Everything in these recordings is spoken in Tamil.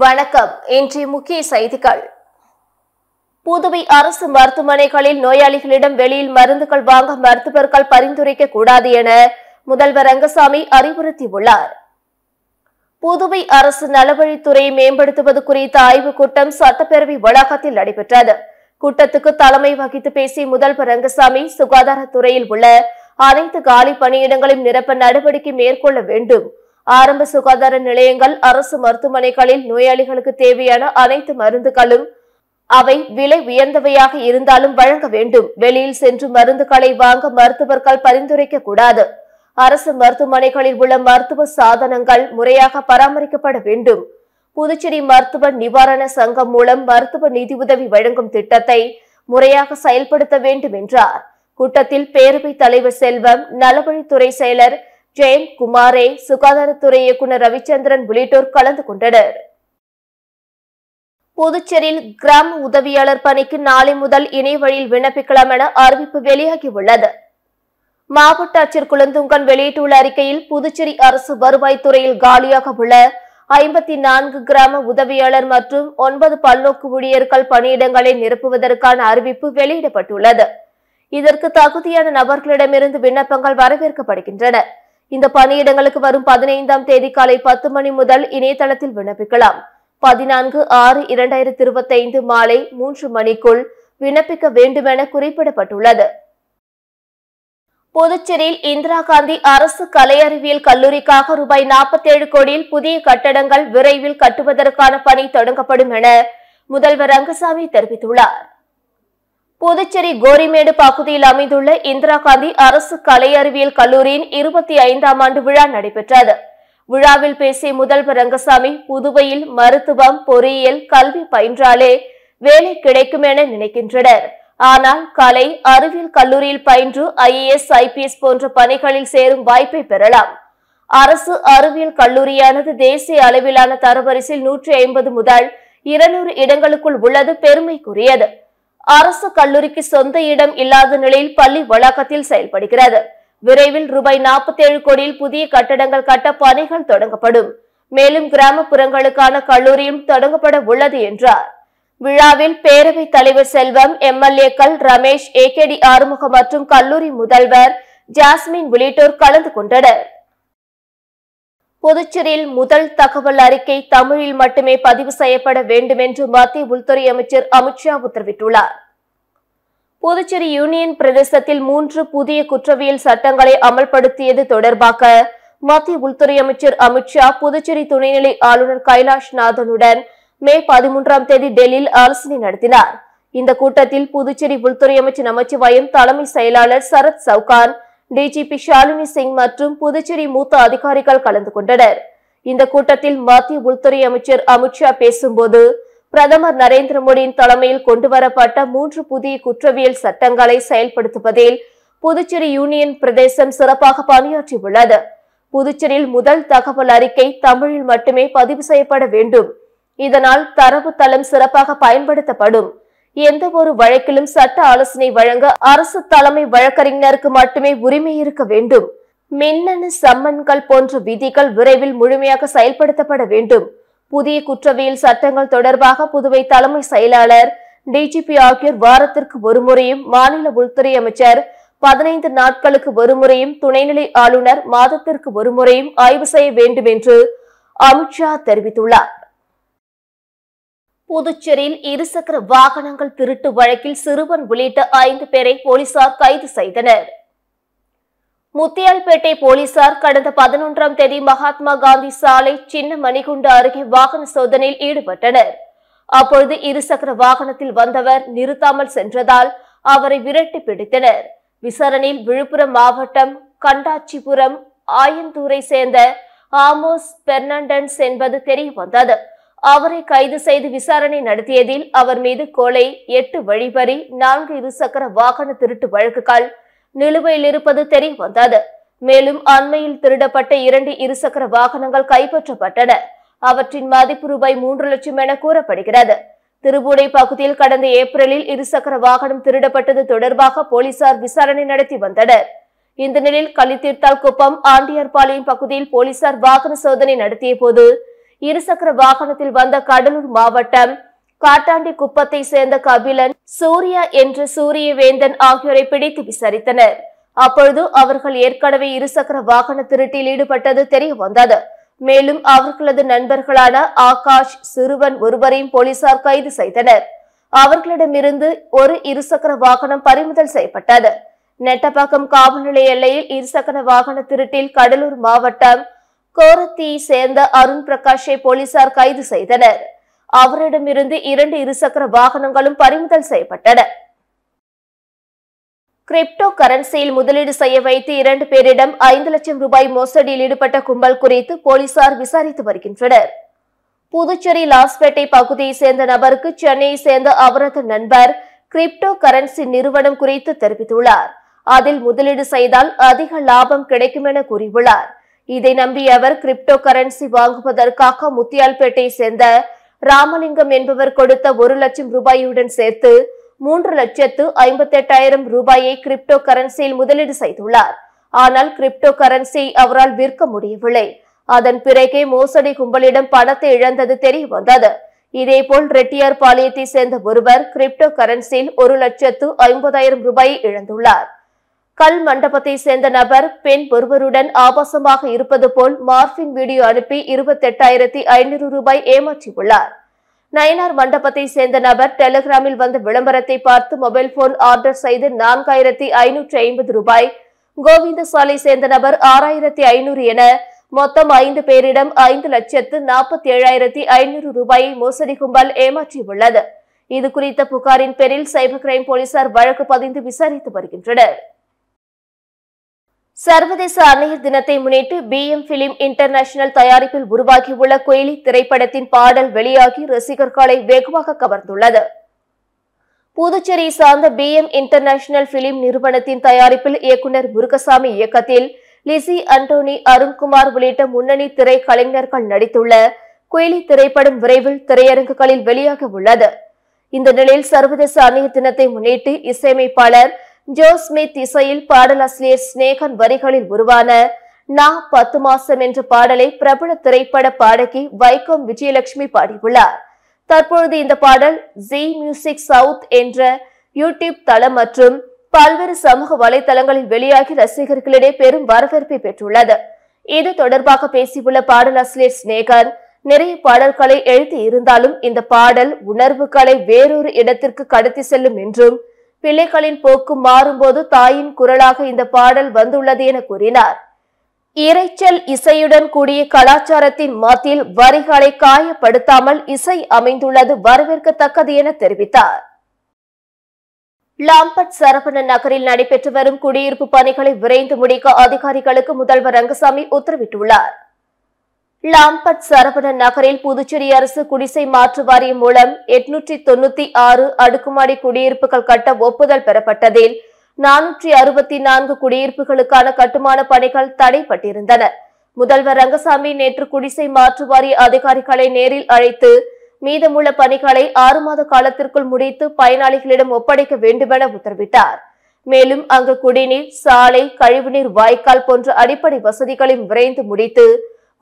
வணக்கம். இன்றைய முக்கிய செய்திகள். புதுவை அரசு மருத்துவமனைகளில் நோயாளிகளிடம் வெளியில் மருந்துகள் வாங்க மருத்துவர்கள் பரிந்துரைக்க கூடாது என முதல்வர் ரங்கசாமி அறிவுறுத்தியுள்ளார். புதுவை அரசு நலவழித்துறையை மேம்படுத்துவது குறித்த ஆய்வுக் கூட்டம் சட்டப்பேரவை வளாகத்தில் நடைபெற்றது. கூட்டத்துக்கு தலைமை வகித்து பேசிய முதல்வர் ரங்கசாமி, சுகாதாரத்துறையில் உள்ள அனைத்து காலி பணியிடங்களையும் நிரப்ப நடவடிக்கை மேற்கொள்ள வேண்டும். ஆரம்ப சுகாதார நிலையங்கள், அரசு மருத்துவமனைகளில் நோயாளிகளுக்கு தேவையான அனைத்து மருந்துகளும் அவை விலை உயர்ந்தவையாக இருந்தாலும் வழங்க வேண்டும். வெளியில் சென்று மருந்துகளை வாங்க மருத்துவர்கள் பரிந்துரைக்க கூடாது. அரசு மருத்துவமனைகளில் உள்ள மருத்துவ சாதனங்கள் முறையாக பராமரிக்கப்பட வேண்டும். புதுச்சேரி மருத்துவ நிவாரண சங்கம் மூலம் மருத்துவ நிதியுதவி வழங்கும் திட்டத்தை முறையாக செயல்படுத்த வேண்டும் என்றார். கூட்டத்தில் பேரவைத் தலைவர் செல்வம், நலவழித்துறை செயலர் ஜெயந்த் குமாரே, சுகாதாரத்துறை இயக்குநர் ரவிச்சந்திரன் உள்ளிட்டோர் கலந்து கொண்டனர். புதுச்சேரியில் கிராம உதவியாளர் பணிக்கு நாளை முதல் இணைய வழியில் விண்ணப்பிக்கலாம் என அறிவிப்பு வெளியாகியுள்ளது. மாவட்ட ஆட்சியர் குலந்துங்கன் வெளியிட்டுள்ள அறிக்கையில், புதுச்சேரி அரசு வருவாய்த்துறையில் காலியாக உள்ள 54 கிராம உதவியாளர் மற்றும் 9 பல்நோக்கு ஊழியர்கள் பணியிடங்களை நிரப்புவதற்கான அறிவிப்பு வெளியிடப்பட்டுள்ளது. இதற்கு தகுதியான நபர்களிடமிருந்து விண்ணப்பங்கள் வரவேற்கப்படுகின்றன. இந்த பணியிடங்களுக்கு வரும் 15ஆம் தேதி காலை 10 மணி முதல் இணையதளத்தில் விண்ணப்பிக்கலாம். 14/6/2025 மாலை 3 மணிக்குள் விண்ணப்பிக்க வேண்டும் என குறிப்பிடப்பட்டுள்ளது. புதுச்சேரியில் இந்திரா காந்தி அரசு கலை அறிவியல் கல்லூரிக்காக ரூபாய் 47 கோடியில் புதிய கட்டடங்கள் விரைவில் கட்டுவதற்கான பணி தொடங்கப்படும் என முதல்வர் ரங்கசாமி தெரிவித்துள்ளார். புதுச்சேரி கோரிமேடு பகுதியில் அமைந்துள்ள இந்திரா காந்தி அரசு கலை அறிவியல் கல்லூரியின் 25ஆம் ஆண்டு விழா நடைபெற்றது. விழாவில் பேசிய முதல்வர் ரங்கசாமி, புதுவையில் மருத்துவம், பொறியியல், கல்வி பயின்றாலே வேலை கிடைக்கும் என நினைக்கின்றனர். ஆனால் கலை அறிவியல் கல்லூரியில் பயின்று IAS, IPS போன்ற பணிகளில் சேரும் வாய்ப்பை பெறலாம். அரசு அறிவியல் கல்லூரியானது தேசிய அளவிலான தரவரிசையில் 150 முதல் 200 இடங்களுக்குள் உள்ளது பெருமைக்குரியது. அரசு கல்லூரிக்கு சொந்த இடம் இல்லாத நிலையில் பள்ளி வளாகத்தில் செயல்படுகிறது. விரைவில் ரூபாய் 47 கோடியில் புதிய கட்டடங்கள் கட்ட பணிகள் தொடங்கப்படும். மேலும் கிராமப்புறங்களுக்கான கல்லூரியும் தொடங்கப்பட உள்ளது என்றார். விழாவில் பேரவைத் தலைவர் செல்வம், MLAக்கள் ரமேஷ், AKD ஆறுமுகம் மற்றும் கல்லூரி முதல்வர் ஜாஸ்மின் உள்ளிட்டோர் கலந்து கொண்டனர். புதுச்சேரியில் முதல் தகவல் அறிக்கை தமிழில் மட்டுமே பதிவு செய்யப்பட வேண்டும் என்று மத்திய உள்துறை அமைச்சர் அமித்ஷா உத்தரவிட்டுள்ளார். புதுச்சேரி யூனியன் பிரதேசத்தில் 3 புதிய குற்றவியல் சட்டங்களை அமல்படுத்தியது தொடர்பாக மத்திய உள்துறை அமைச்சர் அமித்ஷா புதுச்சேரி துணைநிலை ஆளுநர் கைலாஷ் நாதனுடன் மே 13ஆம் தேதி டெல்லியில் ஆலோசனை நடத்தினார். இந்த கூட்டத்தில் புதுச்சேரி உள்துறை அமைச்சர் நமச்சிவாயம், தலைமை செயலாளர் சரத் சவுகான், DGP ஷாலினி சிங் மற்றும் புதுச்சேரி மூத்த அதிகாரிகள் கலந்து கொண்டனர். இந்த கூட்டத்தில் மத்திய உள்துறை அமைச்சர் அமித்ஷா பேசும்போது, பிரதமர் நரேந்திர மோடியின் தலைமையில் கொண்டுவரப்பட்ட 3 புதிய குற்றவியல் சட்டங்களை செயல்படுத்துவதில் புதுச்சேரி யூனியன் பிரதேசம் சிறப்பாக பணியாற்றியுள்ளது. புதுச்சேரியில் முதல் தகவல் அறிக்கை தமிழில் மட்டுமே பதிவு செய்யப்பட வேண்டும். இதனால் தரவு தளம் சிறப்பாக பயன்படுத்தப்படும். எந்த ஒரு வழக்கிலும் சட்ட ஆலோசனை வழங்க அரசு தலைமை வழக்கறிஞருக்கு மட்டுமே உரிமை இருக்க வேண்டும். மின்னணு சம்மன்கள் போன்ற விதிகள் விரைவில் முழுமையாக செயல்படுத்தப்பட வேண்டும். புதிய குற்றவியல் சட்டங்கள் தொடர்பாக புதுவை தலைமை செயலாளர், DGP ஆகியோர் வாரத்திற்கு ஒருமுறையும், மாநில உள்துறை அமைச்சர் 15 நாட்களுக்கு ஒருமுறையும், துணைநிலை ஆளுநர் மாதத்திற்கு ஒருமுறையும் ஆய்வு செய்ய வேண்டும் என்று அமித்ஷா தெரிவித்துள்ளார். புதுச்சேரியில் இருசக்கர வாகனங்கள் திருட்டு வழக்கில் சிறுவன் உள்ளிட்ட 5 பேரை போலீசார் கைது செய்தனர். முத்தியால்பேட்டை போலீசார் கடந்த 11ஆம் தேதி மகாத்மா காந்தி சாலை சின்ன மணிகுண்டு அருகே வாகன சோதனையில் ஈடுபட்டனர். அப்பொழுது இருசக்கர வாகனத்தில் வந்தவர் நிறுத்தாமல் சென்றதால் அவரை விரட்டி பிடித்தனர். விசாரணையில் விழுப்புரம் மாவட்டம் கண்டாச்சிபுரம் ஆயந்தூரை சேர்ந்த ஆமோஸ் பெர்னாண்டன்ஸ் என்பது தெரிய வந்தது. அவரை கைது செய்து விசாரணை நடத்தியதில் அவர் மீது கொலை, 8 வழிப்பறி, 4 இருசக்கர வாகன திருட்டு வழக்குகள் நிலுவையில் இருப்பது தெரிய வந்தது. மேலும் அண்மையில் திருடப்பட்ட 2 இருசக்கர வாகனங்கள் கைப்பற்றப்பட்டன. அவற்றின் மதிப்பு ரூபாய் 3 லட்சம் என கூறப்படுகிறது. திருபுடை பகுதியில் கடந்த ஏப்ரலில் இருசக்கர வாகனம் திருடப்பட்டது தொடர்பாக போலீசார் விசாரணை நடத்தி வந்தனர். இந்த நிலையில் கள்ளித்தீர்த்தால் குப்பம் ஆண்டியார்பாளையம் பகுதியில் போலீசார் வாகன சோதனை நடத்திய போது இருசக்கர வாகனத்தில் வந்த கடலூர் மாவட்டம் காட்டாண்டி குப்பத்தை சேர்ந்த கபிலன், சூர்யா என்ற சூரியவேந்தன் ஆகியோரை பிடித்து விசாரித்தனர். அப்பொழுது அவர்கள் ஏற்கனவே இருசக்கர வாகன திருட்டில் ஈடுபட்டது தெரிய வந்தது. மேலும் அவர்களது நண்பர்களான ஆகாஷ், சிறுவன் ஒருவரையும் போலீசார் கைது செய்தனர். அவர்களிடமிருந்து ஒரு இருசக்கர வாகனம் பறிமுதல் செய்யப்பட்டது. நெட்டப்பாக்கம் காவல் நிலைய எல்லையில் இருசக்கர வாகன திருட்டில் கடலூர் மாவட்டம் கோரத்தியை சேர்ந்த அருண் பிரகாஷை போலீசார் கைது செய்தனர். அவரிடமிருந்து 2 இருசக்கர வாகனங்களும் பறிமுதல் செய்யப்பட்டன. கிரிப்டோ கரன்சியில் முதலீடு செய்ய வைத்து 2 பேரிடம் 5 லட்சம் ரூபாய் மோசடியில் ஈடுபட்ட கும்பல் குறித்து போலீசார் விசாரித்து வருகின்றனர். புதுச்சேரி லாஸ்பேட்டை பகுதியை சேர்ந்த நபருக்கு சென்னையை சேர்ந்த அவரது நண்பர் கிரிப்டோ கரன்சி நிறுவனம் குறித்து தெரிவித்துள்ளார். அதில் முதலீடு செய்தால் அதிக லாபம் கிடைக்கும் என கூறியுள்ளார். இதை நம்பிய அவர் கிரிப்டோ கரன்சி வாங்குவதற்காக முத்தியால்பேட்டை சேர்ந்த ராமலிங்கம் என்பவர் கொடுத்த 1 லட்சம் ரூபாயுடன் சேர்த்து 3,58,000 ரூபாயை கிரிப்டோ கரன்சியில் முதலீடு செய்துள்ளார். ஆனால் கிரிப்டோ கரன்சியை அவரால் விற்க முடியவில்லை. அதன் பிறகே மோசடி கும்பலிடம் பணத்தை இழந்தது தெரிய வந்தது. இதேபோல் ரெட்டியார் பாளையத்தை சேர்ந்த ஒருவர் கிரிப்டோ கரன்சியில் 1,50,000 ரூபாயை இழந்துள்ளார். கல் மண்டபத்தை சேர்ந்த நபர் பெண் ஒருவருடன் ஆபாசமாக இருப்பது போல் மார்பிங் வீடியோ அனுப்பி 28,500 ரூபாய் ஏமாற்றியுள்ளார். நயனார் மண்டபத்தை சேர்ந்த நபர் டெலிகிராமில் வந்த விளம்பரத்தை பார்த்து மொபைல் போன் ஆர்டர் செய்து 4,550 ரூபாய், கோவிந்தசாலை சேர்ந்த நபர் 6,500 என மொத்தம் 5 பேரிடம் 5,47,500 ரூபாயை மோசடி கும்பல் ஏமாற்றியுள்ளது. இது குறித்த புகாரின் பேரில் சைபர் கிரைம் போலீசார் வழக்கு பதிந்து விசாரித்து வருகின்றனர். சர்வதேச அன்னையர் தினத்தை முன்னிட்டு BM பிலிம் இன்டர்நேஷனல் தயாரிப்பில் உருவாகியுள்ள குயிலி திரைப்படத்தின் பாடல் வெளியாகி ரசிகர்களை வெகுவாக கவர்ந்துள்ளது. புதுச்சேரி சார்ந்த BM இன்டர்நேஷனல் பிலிம் நிறுவனத்தின் தயாரிப்பில் இயக்குநர் முருகசாமி இயக்கத்தில் லிசி அண்டோனி, அருண்குமார் உள்ளிட்ட முன்னணி திரைக்கலைஞர்கள் நடித்துள்ள குயிலி திரைப்படம் விரைவில் திரையரங்குகளில் வெளியாக உள்ளது. இந்த நிலையில் சர்வதேச அன்னையர் தினத்தை முன்னிட்டு இசையமைப்பாளர் ஜோ ஸ்மித் இசையில் பாடலாசிரியர் ஸ்நேகன் வரிகளில் உருவான நான் 10 மாசம் என்ற பாடலை பிரபல திரைப்பட பாடகி வைக்கம் விஜயலட்சுமி பாடியுள்ளார். தற்பொழுது இந்த பாடல் ஜி மியூசிக் சவுத் என்ற யூடியூப் தளம் மற்றும் பல்வேறு சமூக வலைதளங்களில் வெளியாகி ரசிகர்களிடையே பெரும் வரவேற்பை பெற்றுள்ளது. இது தொடர்பாக பேசியுள்ள பாடலாசிரியர் ஸ்நேகன், நிறைய பாடல்களை எழுதி இருந்தாலும் இந்த பாடல் உணர்வுகளை வேறொரு இடத்திற்கு கடத்தி செல்லும் என்றும் பிள்ளைகளின் போக்கு மாறும்போது தாயின் குரலாக இந்த பாடல் வந்துள்ளது என கூறினார். இரைச்சல் இசையுடன் கூடிய கலாச்சாரத்தின் மத்தியில் வரிகளை காயப்படுத்தாமல் இசை அமைந்துள்ளது வரவேற்கத்தக்கது என தெரிவித்தார். லாம்பட் சரவணன் நகரில் நடைபெற்று வரும் குடியிருப்பு பணிகளை விரைந்து முடிக்க அதிகாரிகளுக்கு முதல்வர் ரங்கசாமி உத்தரவிட்டுள்ளார். லாம்பட் சரவணன் நகரில் புதுச்சேரி அரசு குடிசை மாற்று வாரியம் மூலம் 896 அடுக்குமாடி குடியிருப்புகள் கட்ட ஒப்புதல் பெறப்பட்டதில் 464 குடியிருப்புகளுக்கான கட்டுமான பணிகள் தடைப்பட்டிருந்தன. முதல்வர் ரங்கசாமி நேற்று குடிசை மாற்று வாரிய அதிகாரிகளை நேரில் அழைத்து மீதமுள்ள பணிகளை 6 மாத காலத்திற்குள் முடித்து பயனாளிகளிடம் ஒப்படைக்க வேண்டுமென உத்தரவிட்டார். மேலும் அங்கு குடிநீர், சாலை, கழிவுநீர் வாய்க்கால் போன்ற அடிப்படை வசதிகளையும் விரைந்து முடித்து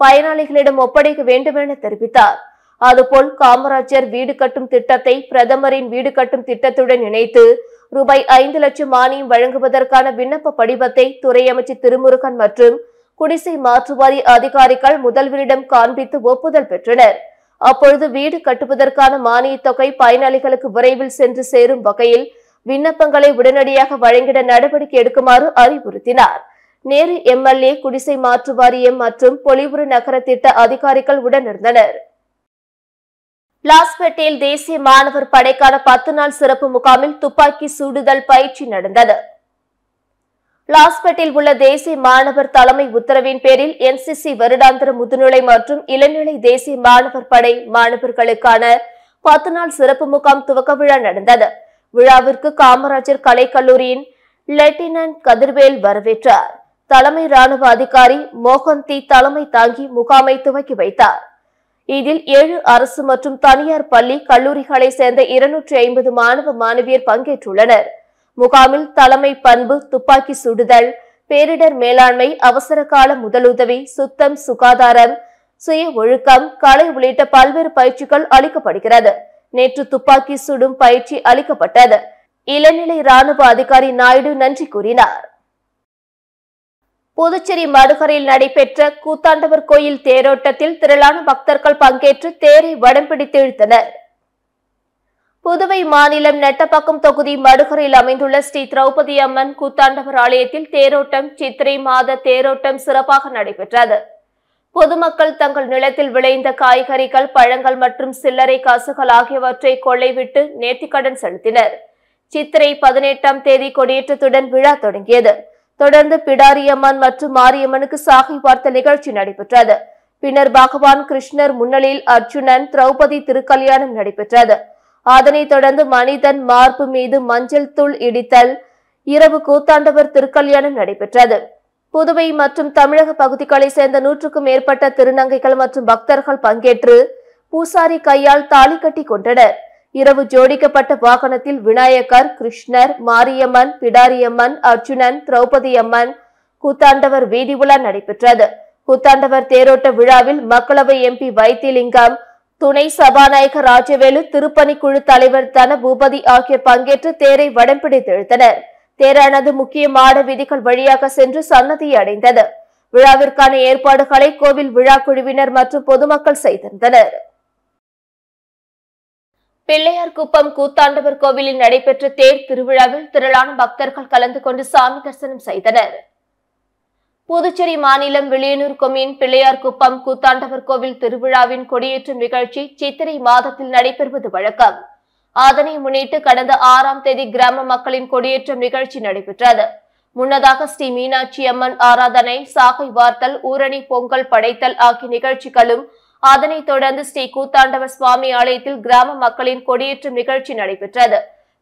பயனாளிகளிடம் ஒப்படைக்க வேண்டும் என தெரிவித்தார். அதுபோல் காமராஜர் வீடு கட்டும் திட்டத்தை பிரதமரின் வீடு கட்டும் திட்டத்துடன் இணைத்து ரூபாய் 5 லட்சம் மானியம் வழங்குவதற்கான விண்ணப்ப படிவத்தை துறை அமைச்சர் திருமுருகன் மற்றும் குடிசை மாற்று வாரிய அதிகாரிகள் முதல்வரிடம் காண்பித்து ஒப்புதல் பெற்றனர். அப்பொழுது வீடு கட்டுவதற்கான மானிய தொகை பயனாளிகளுக்கு விரைவில் சென்று சேரும் வகையில் விண்ணப்பங்களை உடனடியாக வழங்கிட நடவடிக்கை எடுக்குமாறு அறிவுறுத்தினார். நேரு MLA, குடிசை மாற்று வாரியம் மற்றும் பொலிவுறு நகர திட்ட அதிகாரிகள் உடனிருந்தனர். லாஸ்பேட்டையில் தேசிய மாணவர் படைக்கான 10 நாள் சிறப்பு முகாமில் துப்பாக்கி சுடுதல் பயிற்சி நடந்தது. லாஸ்பேட்டையில் உள்ள தேசிய மாணவர் தலைமை உத்தரவின் பேரில் NCC வருடாந்திர முதுநிலை மற்றும் இளநிலை தேசிய மாணவர் படை மாணவர்களுக்கான 10 நாள் சிறப்பு முகாம் துவக்க விழா நடந்தது. விழாவிற்கு காமராஜர் கலைக்கல்லூரியின் லெப்டினன்ட் கதிர்வேல் வரவேற்றார். தலைமை ராணுவ அதிகாரி மோகந்தி தலைமை தாங்கி முகாமை துவக்கி வைத்தார். இதில் 7 அரசு மற்றும் தனியார் பள்ளி கல்லூரிகளை சேர்ந்த 250 மாணவ மாணவியர் பங்கேற்றுள்ளனர். முகாமில் தலைமை பண்பு, துப்பாக்கி சுடுதல், பேரிடர் மேலாண்மை, அவசர கால முதலுதவி, சுத்தம், சுகாதாரம், சுய ஒழுக்கம், கலை உள்ளிட்ட பல்வேறு பயிற்சிகள் அளிக்கப்படுகிறது. நேற்று துப்பாக்கி சுடும் பயிற்சி அளிக்கப்பட்டது. இளநிலை ராணுவ அதிகாரி நாயுடு நன்றி கூறினார். புதுச்சேரி மடுகரையில் நடைபெற்ற கூத்தாண்டவர் கோயில் தேரோட்டத்தில் திரளான பக்தர்கள் பங்கேற்று தேரை வடம் பிடித்து இழுத்தனர். புதுவை மாநிலம் நெட்டப்பாக்கம் தொகுதி மடுகரையில் அமைந்துள்ள ஸ்ரீ திரௌபதி அம்மன் கூத்தாண்டவர் ஆலயத்தில் தேரோட்டம், சித்திரை மாத தேரோட்டம் சிறப்பாக நடைபெற்றது. பொதுமக்கள் தங்கள் நிலத்தில் விளைந்த காய்கறிகள், பழங்கள் மற்றும் சில்லறை காசுகள் ஆகியவற்றை கொள்ளைவிட்டு நேர்த்திக்கடன் செலுத்தினர். சித்திரை 18ஆம் தேதி கொடியேற்றத்துடன் விழா தொடங்கியது. தொடர்ந்து பிடாரியம்மன் மற்றும் மாரியம்மனுக்கு சாகை வார்த்த நிகழ்ச்சி நடைபெற்றது. பின்னர் பகவான் கிருஷ்ணர் முன்னிலையில் அர்ஜுனன், திரௌபதி திருக்கல்யாணம் நடைபெற்றது. அதனைத் தொடர்ந்து மனிதன் மார்பு மீது மஞ்சள் தூள் இடித்தல், இரவு கூத்தாண்டவர் திருக்கல்யாணம் நடைபெற்றது. புதுவை மற்றும் தமிழக பகுதிகளை சேர்ந்த 100க்கும் மேற்பட்ட திருநங்கைகள் மற்றும் பக்தர்கள் பங்கேற்று பூசாரி கையால் தாலி கட்டி கொண்டனர். இரவு ஜோடிக்கப்பட்ட வாகனத்தில் விநாயகர், கிருஷ்ணர், மாரியம்மன், பிடாரியம்மன், அர்ஜுனன், திரௌபதி அம்மன் கூத்தாண்டவர் வீதி உலா நடைபெற்றது. கூத்தாண்டவர் தேரோட்ட விழாவில் மக்களவை எம்பி வைத்திலிங்கம், துணை சபாநாயகர் ராஜவேலு, திருப்பணிக்குழு தலைவர் தனபூபதி ஆகியோர் பங்கேற்று தேரை வடம் பிடித்து இழுத்தனர். தேரானது முக்கிய மாட வீதிகள் வழியாக சென்று சன்னதியை அடைந்தது. விழாவிற்கான ஏற்பாடுகளை கோவில் விழா குழுவினர் மற்றும் பொதுமக்கள் செய்திருந்தனர். பிள்ளையார்குப்பம் கூத்தாண்டவர் கோவிலில் நடைபெற்ற தேர் திருவிழாவில் திரளான பக்தர்கள் கலந்து கொண்டு சாமி தரிசனம் செய்தனர். புதுச்சேரி மாநிலம் வில்லியனூர் கொம்யூன் பிள்ளையார்குப்பம் கூத்தாண்டவர் கோவில் திருவிழாவின் கொடியேற்றும் நிகழ்ச்சி சித்திரை மாதத்தில் நடைபெறுவது வழக்கம். அதனை முன்னிட்டு கடந்த 6ஆம் தேதி கிராம மக்களின் கொடியேற்றம் நிகழ்ச்சி நடைபெற்றது. முன்னதாக ஸ்ரீ மீனாட்சி அம்மன் ஆராதனை, சாகை வார்த்தல், ஊரணி பொங்கல் படைத்தல் ஆகிய நிகழ்ச்சிகளும், அதனைத் தொடர்ந்து ஸ்ரீ கூத்தாண்டவர் சுவாமி ஆலயத்தில் கிராம மக்களின் கொடியேற்றும் நிகழ்ச்சி நடைபெற்றது.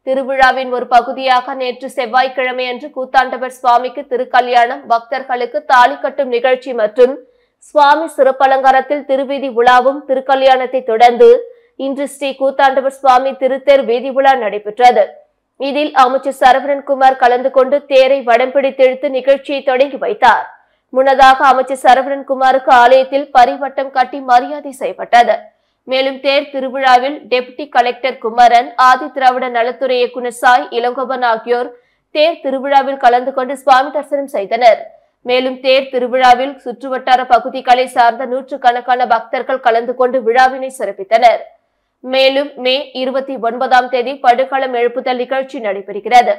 திருவிழாவின் ஒரு பகுதியாக நேற்று செவ்வாய்க்கிழமை அன்று கூத்தாண்டவர் சுவாமிக்கு திருக்கல்யாணம், பக்தர்களுக்கு தாலி கட்டும் நிகழ்ச்சி மற்றும் சுவாமி சிறப்பலங்காரத்தில் திருவீதி உலாவும் திருக்கல்யாணத்தை தொடர்ந்து இன்று ஸ்ரீ கூத்தாண்டவர் சுவாமி திருத்தேர் வீதி உலா நடைபெற்றது. இதில் அமைச்சர் சரவணன்குமார் கலந்து கொண்டு தேரை வடம் பிடித்தெழுத்து நிகழ்ச்சியை தொடங்கி வைத்தார். முன்னதாக அமைச்சர் சரவணன்குமாருக்கு ஆலயத்தில் பரிவட்டம் கட்டி மரியாதை செய்யப்பட்டது. மேலும் தேர் திருவிழாவில் டெப்டி கலெக்டர் குமரன், ஆதி திராவிட நலத்துறை இயக்குநர் சாய் இளங்கோவன் ஆகியோர் தேர் திருவிழாவில் கலந்து கொண்டு சுவாமி தரிசனம் செய்தனர். மேலும் தேர் திருவிழாவில் சுற்றுவட்டார பகுதிகளை சார்ந்த 100கணக்கான பக்தர்கள் கலந்து கொண்டு விழாவினை சிறப்பித்தனர். மேலும் மே 29ஆம் தேதி படுகளம் எழுப்புதல் நிகழ்ச்சி நடைபெறுகிறது.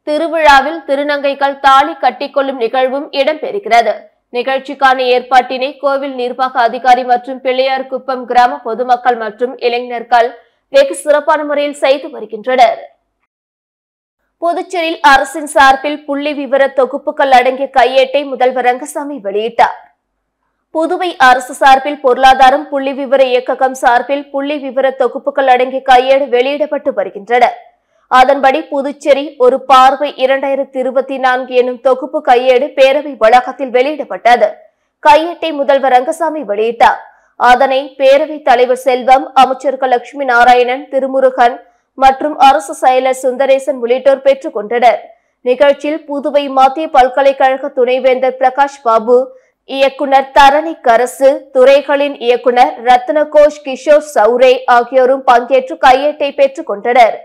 திருவிழாவில் திருநங்கைகள் தாலி கட்டிக்கொள்ளும் நிகழ்வும் இடம்பெறுகிறது. நிகழ்ச்சிக்கான ஏற்பாட்டினை கோவில் நிர்வாக அதிகாரி மற்றும் பிள்ளையார்குப்பம் கிராம பொதுமக்கள் மற்றும் இளைஞர்கள் வெகு சிறப்பான முறையில் செய்து வருகின்றனர். புதுச்சேரியில் அரசின் சார்பில் புள்ளி விவர தொகுப்புகள் அடங்கிய கையேட்டை முதல்வர் ரங்கசாமி வெளியிட்டார். புதுவை அரசு சார்பில் பொருளாதாரம் புள்ளி விவர இயக்ககம் சார்பில் புள்ளி விவர தொகுப்புகள் அடங்கிய கையேடு வெளியிடப்பட்டு வருகின்றன. அதன்படி புதுச்சேரி ஒரு பார்வை 2024 எனும் தொகுப்பு கையேடு பேரவை வளாகத்தில் வெளியிடப்பட்டது. கையேட்டை முதல்வர் ரங்கசாமி வெளியிட்டார். அதனை பேரவைத் தலைவர் செல்வம், அமைச்சர்கள் லட்சுமி நாராயணன், திருமுருகன் மற்றும் அரசு செயலர் சுந்தரேசன் உள்ளிட்டோர் பெற்றுக் கொண்டனர். நிகழ்ச்சியில் புதுவை மத்திய பல்கலைக்கழக துணைவேந்தர் பிரகாஷ் பாபு, இயக்குனர் தரணி கரசு, துறைகளின் இயக்குனர் ரத்னகோஷ் கிஷோர் சௌரே ஆகியோரும் பங்கேற்று கையேட்டை பெற்றுக் கொண்டனர்.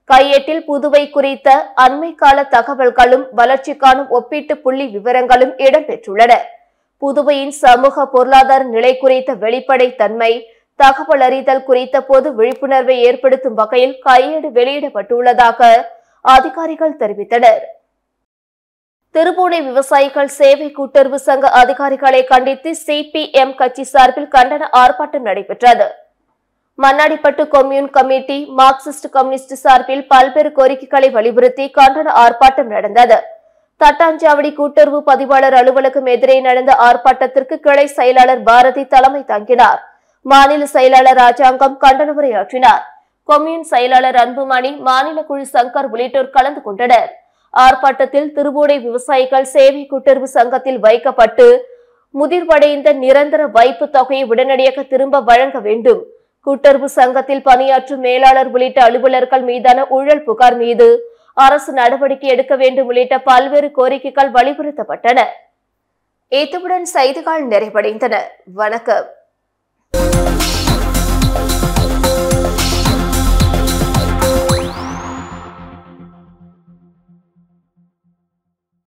கையேட்டில் புதுவை குறித்த அண்மை கால தகவல்களும் வளர்ச்சிக்கான ஒப்பீட்டு புள்ளி விவரங்களும் இடம்பெற்றுள்ளன. புதுவையின் சமூக பொருளாதார நிலை குறித்த வெளிப்படை தன்மை, தகவல் அறிதல் குறித்த பொது விழிப்புணர்வை ஏற்படுத்தும் வகையில் கையேடு வெளியிடப்பட்டுள்ளதாக அதிகாரிகள் தெரிவித்தனர். திருபுவனை விவசாயிகள் சேவை கூட்டுறவு சங்க அதிகாரிகளை கண்டித்து CPM கட்சி சார்பில் கண்டன ஆர்ப்பாட்டம் நடைபெற்றது. Mannadipattu commune committee, Marxist communist சார்பில் பல்வேறு கோரிக்கைகளை வலியுறுத்தி கண்டன ஆர்ப்பாட்டம் நடந்தது. தட்டாஞ்சாவடி கூட்டுறவு பதிவாளர் அலுவலகம் எதிரே நடந்த ஆர்ப்பாட்டத்திற்கு கிளை செயலாளர் பாரதி தலைமை தாங்கினார். மாநில செயலாளர் ராஜாங்கம் கண்டன உரையாற்றினார். கொம்யூன் செயலாளர் அன்புமணி, மாநில குழு சங்கர் உள்ளிட்டோர் கலந்து கொண்டனர். ஆர்ப்பாட்டத்தில் திருபுவனை விவசாயிகள் சேவை கூட்டுறவு சங்கத்தில் வைக்கப்பட்டு முதிர்வடைந்த நிரந்தர வைப்பு தொகையை உடனடியாக திரும்ப வழங்க வேண்டும், கூட்டுறவு சங்கத்தில் பணியாற்றும் மேலாளர் உள்ளிட்ட அலுவலர்கள் மீதான ஊழல் புகார் மீது அரசு நடவடிக்கை எடுக்க வேண்டும் உள்ளிட்ட பல்வேறு கோரிக்கைகள் வலியுறுத்தப்பட்டன. இத்துடன் செய்திகள் நிறைவடைந்தன. வணக்கம்.